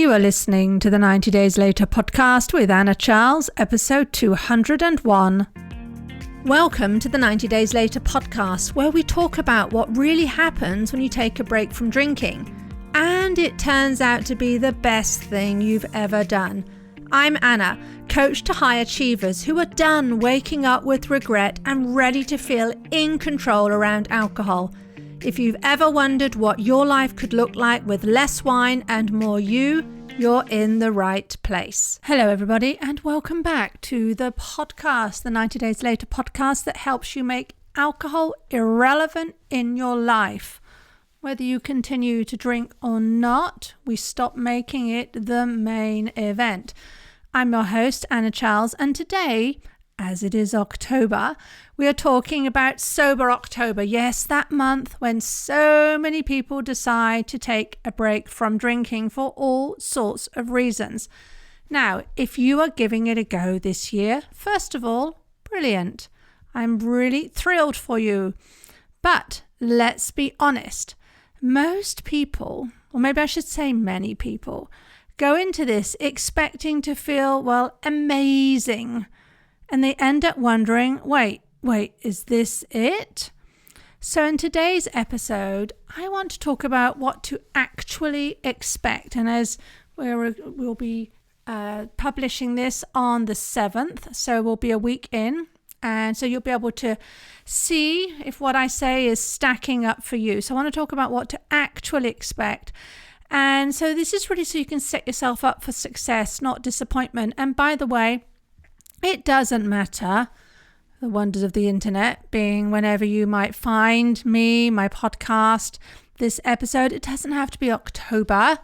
You are listening to the 90 Days Later podcast with Anna Charles, episode 201. Welcome to the 90 Days Later podcast, where we talk about what really happens when you take a break from drinking. And it turns out to be the best thing you've ever done. I'm Anna, coach to high achievers who are done waking up with regret and ready to feel in control around alcohol. If you've ever wondered what your life could look like with less wine and more you're in the right place. Hello everybody, and welcome back to the podcast, the 90 Days Later podcast that helps you make alcohol irrelevant in your life. Whether you continue to drink or not, we stop making it the main event. I'm your host, Anna Charles, and today, as it is October, we are talking about Sober October. Yes, that month when so many people decide to take a break from drinking for all sorts of reasons. Now, if you are giving it a go this year, first of all, brilliant. I'm really thrilled for you. But let's be honest. Most people, or maybe I should say many people, go into this expecting to feel, amazing. And they end up wondering, wait, is this it? So in today's episode, I want to talk about what to actually expect. And as we'll be publishing this on the 7th, so we'll be a week in. And so you'll be able to see if what I say is stacking up for you. So I want to talk about what to actually expect. And so this is really so you can set yourself up for success, not disappointment. And by the way, it doesn't matter, the wonders of the internet being whenever you might find me, my podcast, this episode. It doesn't have to be October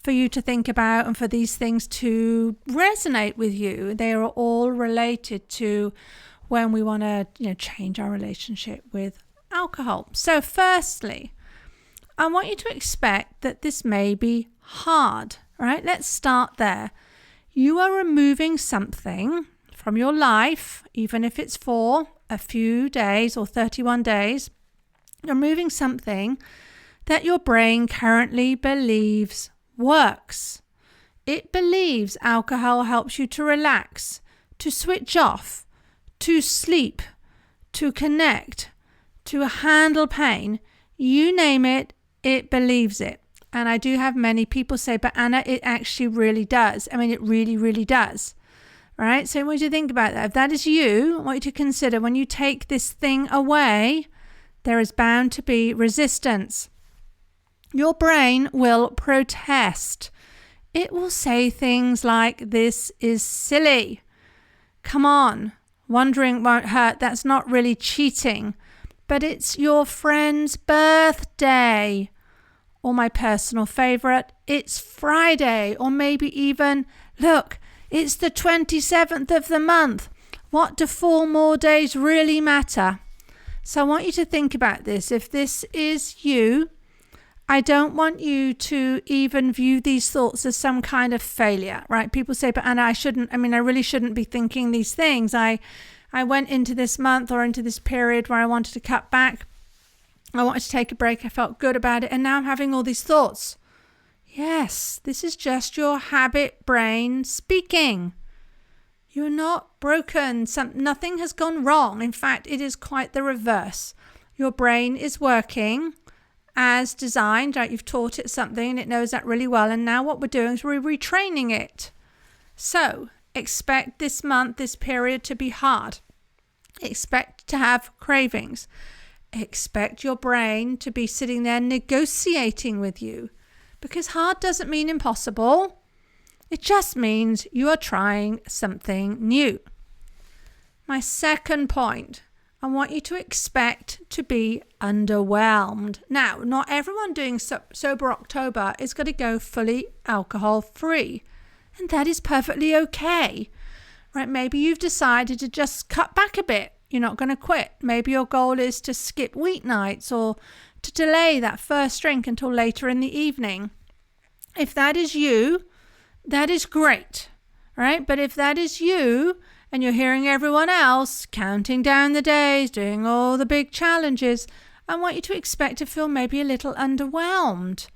for you to think about and for these things to resonate with you. They are all related to when we want to, change our relationship with alcohol. So firstly, I want you to expect that this may be hard, right? Let's start there. You are removing something from your life, even if it's for a few days or 31 days, you're removing something that your brain currently believes works. It believes alcohol helps you to relax, to switch off, to sleep, to connect, to handle pain. You name it, it believes it. And I do have many people say, but Anna, it actually really does. I mean, it really, really does. Right? So I want you to think about that. If that is you, I want you to consider when you take this thing away, there is bound to be resistance. Your brain will protest. It will say things like, this is silly. Come on. Wondering won't hurt. That's not really cheating. But it's your friend's birthday. Or my personal favorite, it's Friday. Or maybe even, look, it's the 27th of the month. What do 4 more days really matter? So I want you to think about this. If this is you, I don't want you to even view these thoughts as some kind of failure, right? People say, but Anna, I really shouldn't be thinking these things. I went into this month or into this period where I wanted to cut back. I wanted to take a break. I felt good about it. And now I'm having all these thoughts. Yes, this is just your habit brain speaking. You're not broken. Nothing has gone wrong. In fact, it is quite the reverse. Your brain is working as designed, right? You've taught it something and it knows that really well. And now what we're doing is we're retraining it. So expect this month, this period to be hard. Expect to have cravings. Expect your brain to be sitting there negotiating with you. Because hard doesn't mean impossible. It just means you are trying something new. My second point, I want you to expect to be underwhelmed. Now, not everyone doing Sober October is going to go fully alcohol free. And that is perfectly okay. Right? Maybe you've decided to just cut back a bit. You're not going to quit. Maybe your goal is to skip weeknights or to delay that first drink until later in the evening. If that is you, that is great, right? But if that is you and you're hearing everyone else counting down the days, doing all the big challenges, I want you to expect to feel maybe a little underwhelmed,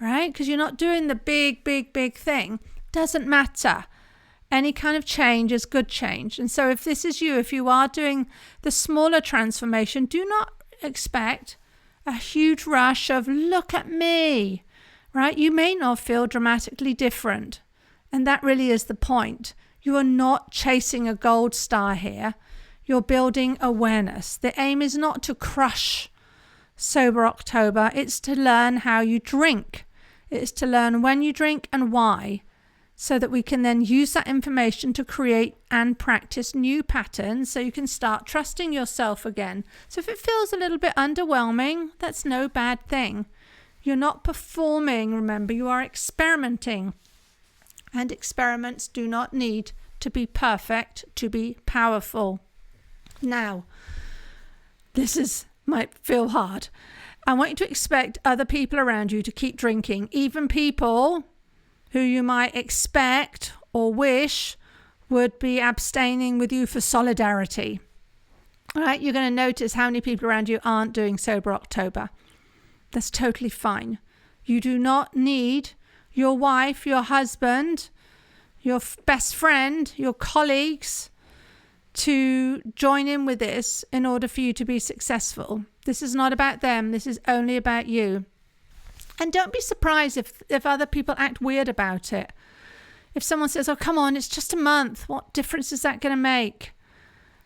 right? Because you're not doing the big thing. Doesn't matter. Any kind of change is good change. And so if this is you, if you are doing the smaller transformation, do not expect a huge rush of look at me, right? You may not feel dramatically different. And that really is the point. You are not chasing a gold star here. You're building awareness. The aim is not to crush Sober October. It's to learn how you drink. It's to learn when you drink and why, so that we can then use that information to create and practice new patterns so you can start trusting yourself again. So if it feels a little bit underwhelming, that's no bad thing. You're not performing, remember, you are experimenting. And experiments do not need to be perfect to be powerful. Now, might feel hard. I want you to expect other people around you to keep drinking, even people who you might expect or wish would be abstaining with you for solidarity. All right, you're going to notice how many people around you aren't doing Sober October. That's totally fine. You do not need your wife, your husband, your best friend, your colleagues to join in with this in order for you to be successful. This is not about them. This is only about you. And don't be surprised if other people act weird about it. If someone says, oh, come on, it's just a month. What difference is that going to make?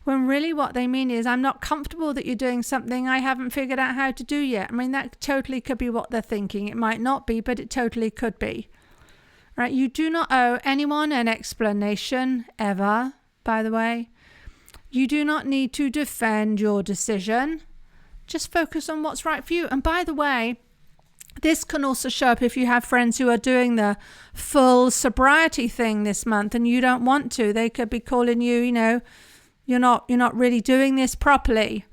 When really what they mean is, I'm not comfortable that you're doing something I haven't figured out how to do yet. I mean, that totally could be what they're thinking. It might not be, but it totally could be. Right? You do not owe anyone an explanation ever, by the way. You do not need to defend your decision. Just focus on what's right for you. And by the way, this can also show up if you have friends who are doing the full sobriety thing this month and you don't want to. They could be calling you, you're not really doing this properly.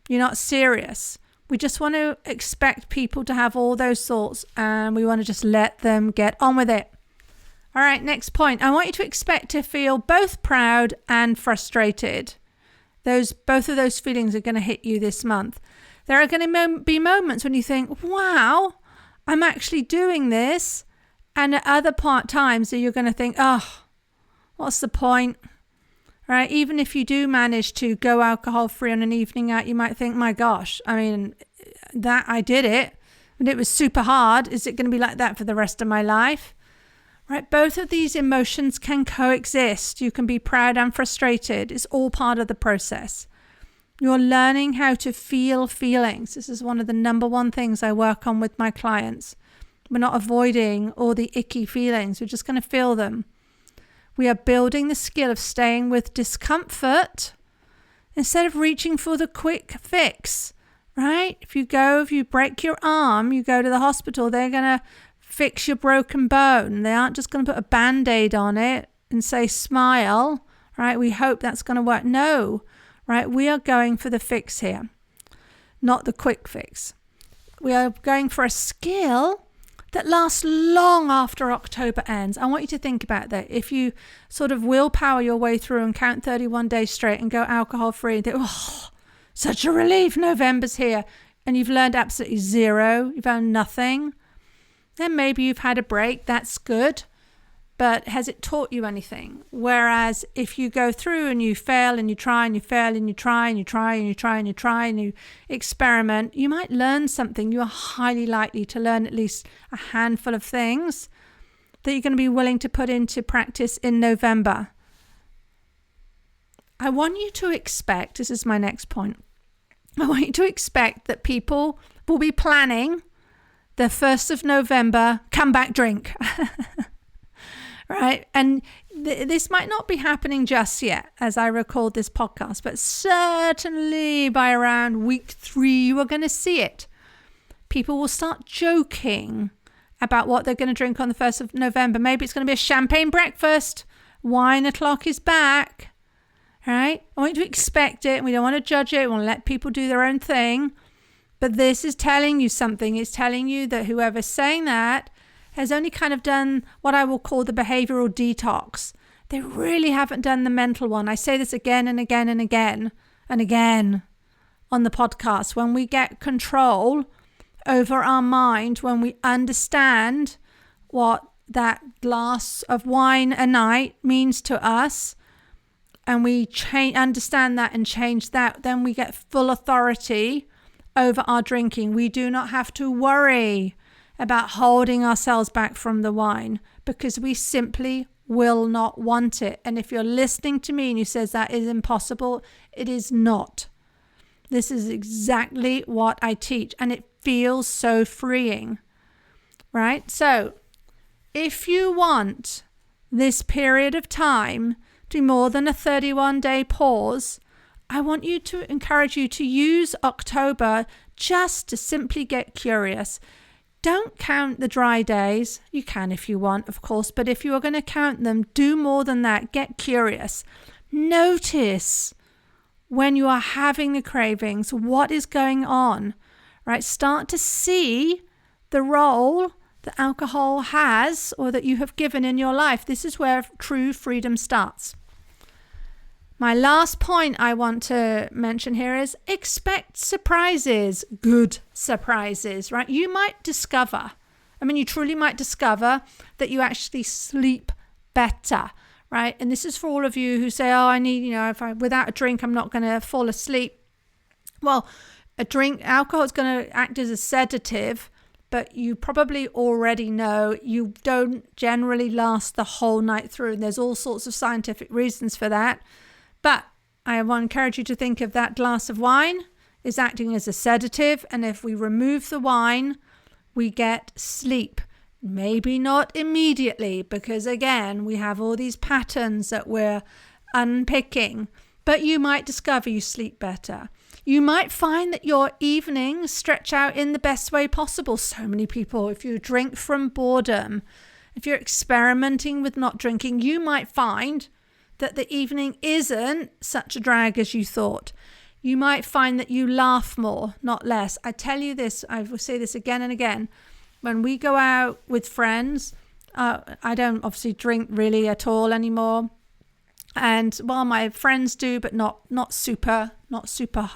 You're not serious. We just want to expect people to have all those thoughts and we want to just let them get on with it. All right, next point. I want you to expect to feel both proud and frustrated. Both of those feelings are going to hit you this month. There are going to be moments when you think, wow, I'm actually doing this. And at other times that you're going to think, oh, what's the point? Right? Even if you do manage to go alcohol free on an evening out, you might think, my gosh, I mean, that I did it and it was super hard. Is it going to be like that for the rest of my life? Right? Both of these emotions can coexist. You can be proud and frustrated. It's all part of the process. You're learning how to feel feelings. This is one of the number one things I work on with my clients. We're not avoiding all the icky feelings. We're just going to feel them. We are building the skill of staying with discomfort instead of reaching for the quick fix, right? If you break your arm, you go to the hospital, they're going to fix your broken bone. They aren't just going to put a Band-Aid on it and say, smile, right? We hope that's going to work. No, right? We are going for the fix here, not the quick fix. We are going for a skill that lasts long after October ends. I want you to think about that. If you sort of willpower your way through and count 31 days straight and go alcohol free and think, oh, such a relief, November's here, and you've learned absolutely zero, you've learned nothing, then maybe you've had a break, that's good, but has it taught you anything? Whereas if you go through and you fail and you try and you fail and you try and you try and you try and you try and you experiment, you might learn something. You are highly likely to learn at least a handful of things that you're going to be willing to put into practice in November. I want you to expect, this is my next point, I want you to expect that people will be planning the 1st of November, come back drink. Right? And this might not be happening just yet as I record this podcast, but certainly by around week 3, you are going to see it. People will start joking about what they're going to drink on the 1st of November. Maybe it's going to be a champagne breakfast. Wine o'clock is back. All right? I want you to expect it. We don't want to judge it. We want to let people do their own thing. But this is telling you something. It's telling you that whoever's saying that has only kind of done what I will call the behavioral detox. They really haven't done the mental one. I say this again and again and again and again on the podcast. When we get control over our mind when we understand what that glass of wine a night means to us, and we understand that and change that, then we get full authority over our drinking. We do not have to worry about holding ourselves back from the wine because we simply will not want it. And if you're listening to me and you says that is impossible, it is not. This is exactly what I teach, and it feels so freeing, right? So if you want this period of time to be more than a 31-day pause, I want you to encourage you to use October just to simply get curious. Don't count the dry days. You can if you want, of course, but if you are going to count them, do more than that. Get curious. Notice when you are having the cravings, what is going on, right? Start to see the role that alcohol has or that you have given in your life. This is where true freedom starts. My last point I want to mention here is expect surprises, good surprises, right? You truly might discover that you actually sleep better, right? And this is for all of you who say, oh, I need, without a drink, I'm not going to fall asleep. Well, alcohol is going to act as a sedative, but you probably already know you don't generally last the whole night through. And there's all sorts of scientific reasons for that. But I want to encourage you to think of that glass of wine is acting as a sedative. And if we remove the wine, we get sleep. Maybe not immediately, because again, we have all these patterns that we're unpicking. But you might discover you sleep better. You might find that your evenings stretch out in the best way possible. So many people, if you drink from boredom, if you're experimenting with not drinking, you might find that the evening isn't such a drag as you thought. You might find that you laugh more, not less. I tell you this, I will say this again and again. When we go out with friends, I don't obviously drink really at all anymore. And well, my friends do, but not super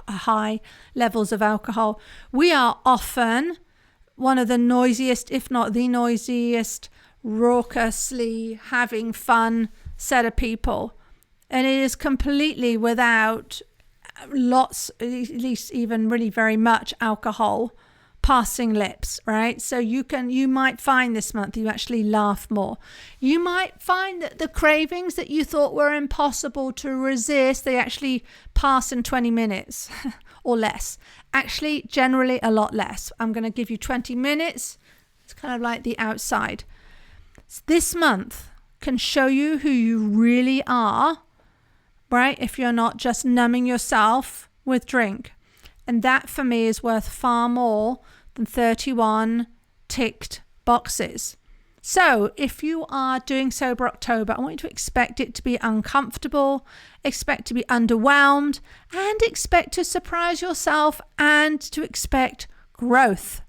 high levels of alcohol. We are often one of the noisiest, if not the noisiest, raucously having fun set of people. And it is completely without lots, at least even really very much alcohol passing lips, right? So you might find this month you actually laugh more. You might find that the cravings that you thought were impossible to resist, they actually pass in 20 minutes or less. Actually, generally a lot less. I'm going to give you 20 minutes. It's kind of like the outside. This month can show you who you really are, right? If you're not just numbing yourself with drink. And that for me is worth far more than 31 ticked boxes. So if you are doing Sober October, I want you to expect it to be uncomfortable, expect to be underwhelmed, and expect to surprise yourself and to expect growth.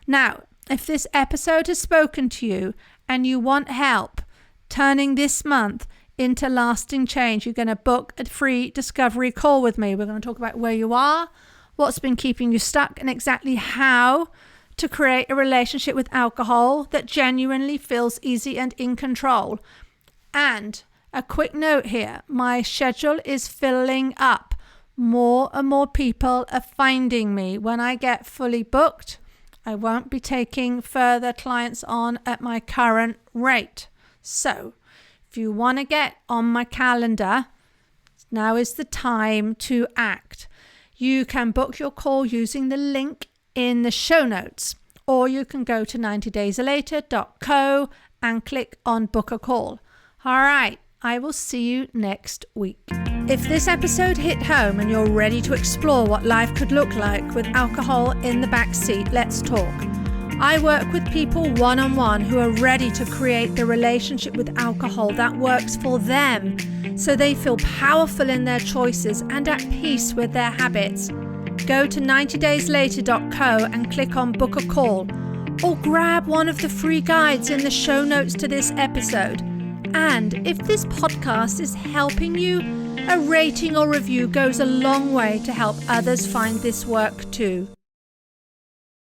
Now, if this episode has spoken to you and you want help turning this month into lasting change, you're going to book a free discovery call with me. We're going to talk about where you are, what's been keeping you stuck, and exactly how to create a relationship with alcohol that genuinely feels easy and in control. And a quick note here, my schedule is filling up. More and more people are finding me. When I get fully booked, I won't be taking further clients on at my current rate. So if you want to get on my calendar, now is the time to act. You can book your call using the link in the show notes, or you can go to 90dayslater.co and click on book a call. All right, I will see you next week. If this episode hit home and you're ready to explore what life could look like with alcohol in the backseat, let's talk. I work with people one-on-one who are ready to create the relationship with alcohol that works for them, so they feel powerful in their choices and at peace with their habits. Go to 90dayslater.co and click on book a call, or grab one of the free guides in the show notes to this episode. And if this podcast is helping you, a rating or review goes a long way to help others find this work too.